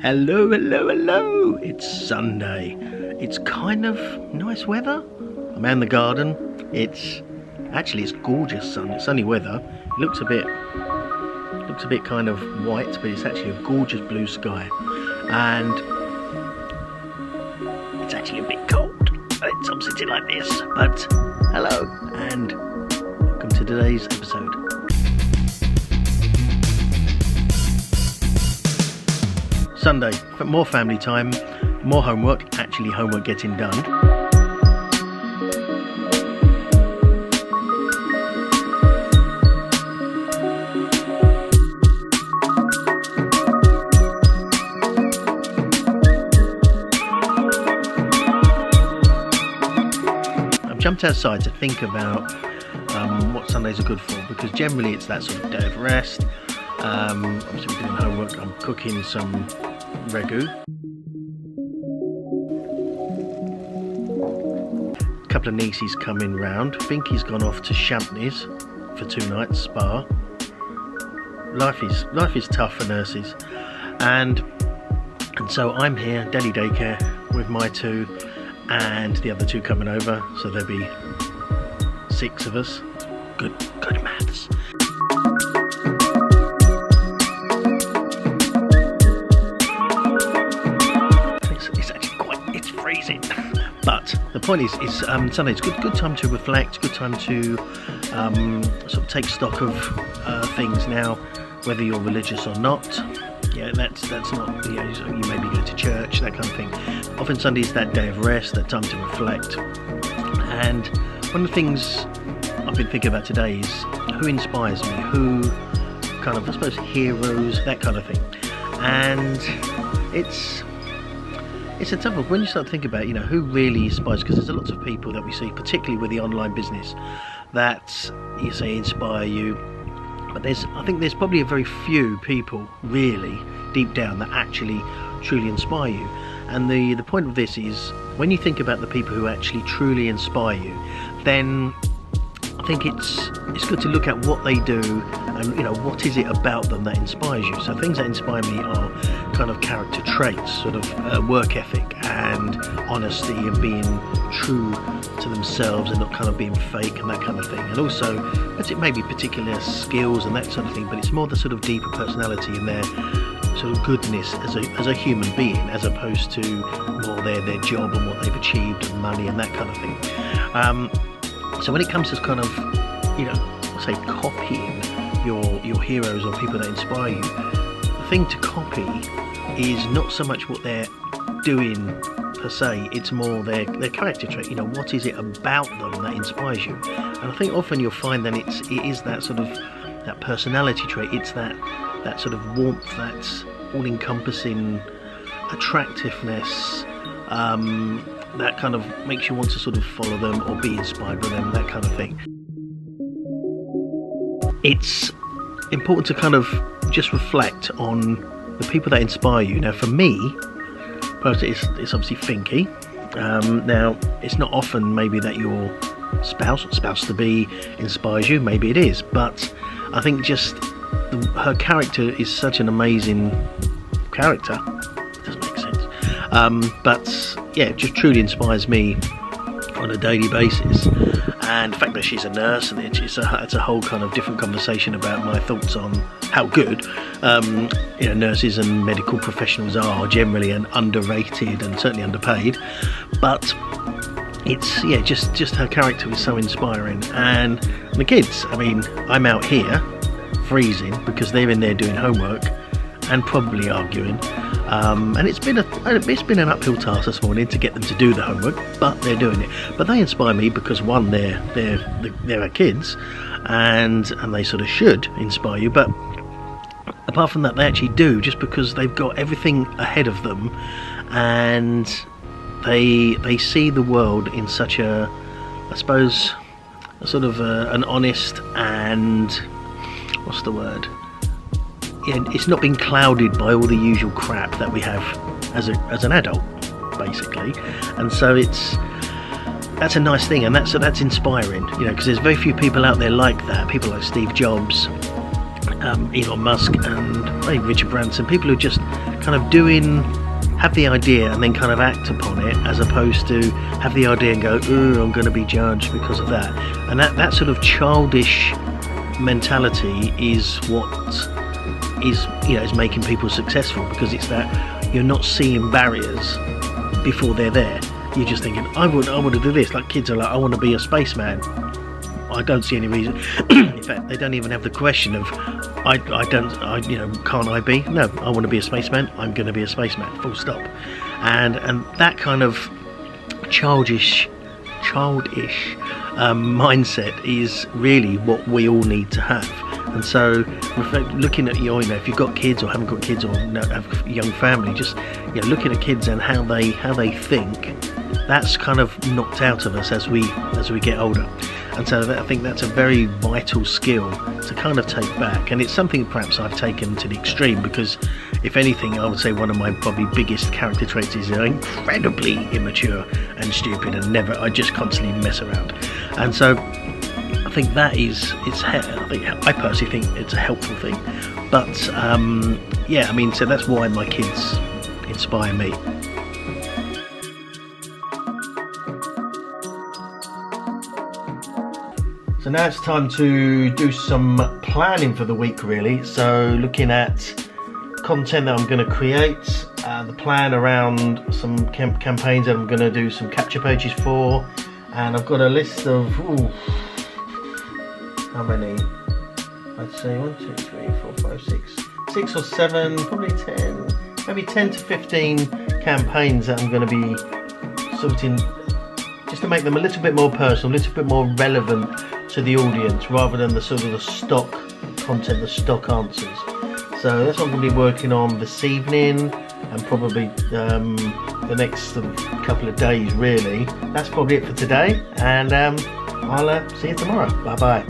Hello, hello, hello. It's Sunday. It's kind of nice weather. I'm out in the garden. It's gorgeous sunny weather. It looks a bit kind of white, but it's actually a gorgeous blue sky. And it's actually a bit cold. I'm sitting like this. But hello and welcome to today's episode. Sunday, more family time, more homework, actually homework getting done. I've jumped outside to think about what Sundays are good for, because generally it's that sort of day of rest. Obviously we're doing homework, I'm cooking some ragu. A couple of nieces coming round. Finky's gone off to Champneys for 2 nights spa. Life is tough for nurses, and so I'm here, daily daycare, with my 2 and the other 2 coming over, so there'll be 6 of us. Good maths. But the point is Sunday's good time to reflect, good time to sort of take stock of things now, whether you're religious or not. Yeah, that's not, you maybe go to church, that kind of thing. Often Sunday is that day of rest, that time to reflect. And one of the things I've been thinking about today is who inspires me, who kind of, I suppose, heroes, that kind of thing. And it's a tough one when you start to think about, who really inspires, because there's lots of people that we see, particularly with the online business, that you say inspire you, but I think there's probably a very few people really deep down that actually truly inspire you. And the point of this is, when you think about the people who actually truly inspire you, then I think it's good to look at what they do and what is it about them that inspires you. So things that inspire me are kind of character traits, sort of work ethic and honesty and being true to themselves and not kind of being fake and that kind of thing. And also maybe particular skills and that sort of thing, but it's more the sort of deeper personality and their sort of goodness as a human being, as opposed to more their job and what they've achieved and money and that kind of thing. So when it comes to kind of, say copying your heroes or people that inspire you, the thing to copy is not so much what they're doing per se, it's more their character trait. What is it about them that inspires you? And I think often you'll find that it is that sort of that personality trait. It's that sort of warmth, that all-encompassing attractiveness, that kind of makes you want to sort of follow them or be inspired by them, that kind of thing. It's important to kind of just reflect on the people that inspire you. Now for me, personally, it's obviously Finky. Now it's not often maybe that your spouse-to-be inspires you, maybe it is, but I think just her character is such an amazing character. It doesn't make sense. But yeah, it just truly inspires me on a daily basis. And the fact that she's a nurse, and it's a whole kind of different conversation about my thoughts on how good nurses and medical professionals are generally, and underrated and certainly underpaid. But it's just her character is so inspiring. And the kids, I'm out here freezing because they're in there doing homework and probably arguing. And it's been an uphill task this morning to get them to do the homework, but they're doing it. But they inspire me because, one, they're our kids, and they sort of should inspire you. But apart from that, they actually do, just because they've got everything ahead of them, and they see the world in such a, I suppose, a sort of an honest and what's the word? It's not been clouded by all the usual crap that we have as an adult, basically. And so that's a nice thing, and that's inspiring, because there's very few people out there like that. People like Steve Jobs Elon Musk and Richard Branson, people who just kind of have the idea and then kind of act upon it, as opposed to have the idea and go, "Ooh, I'm going to be judged because of that." And that sort of childish mentality is what is making people successful, because it's that you're not seeing barriers before they're there. You're just thinking, I want to do this. Like kids are like, I want to be a spaceman. I don't see any reason. In fact, they don't even have the question of, can't I be? No, I want to be a spaceman. I'm going to be a spaceman. Full stop. And that kind of childish mindset is really what we all need to have. And so, looking at if you've got kids or haven't got kids or have a young family, just looking at kids and how they think, that's kind of knocked out of us as we get older. And so I think that's a very vital skill to kind of take back, and it's something perhaps I've taken to the extreme, because if anything, I would say one of my probably biggest character traits is incredibly immature and stupid, and I just constantly mess around. And so I think I personally think it's a helpful thing. But so that's why my kids inspire me. So now it's time to do some planning for the week, really. So looking at content that I'm going to create, the plan around some campaigns that I'm going to do some capture pages for, and I've got a list of how many? I'd say 1, 2, 3, 4, 5, 6 or 7, probably 10, maybe 10 to 15 campaigns that I'm going to be sorting, just to make them a little bit more personal, a little bit more relevant to the audience, rather than the stock content, the stock answers. So that's what I'm going to be working on this evening, and probably the next couple of days, really. That's probably it for today, and I'll see you tomorrow. Bye bye.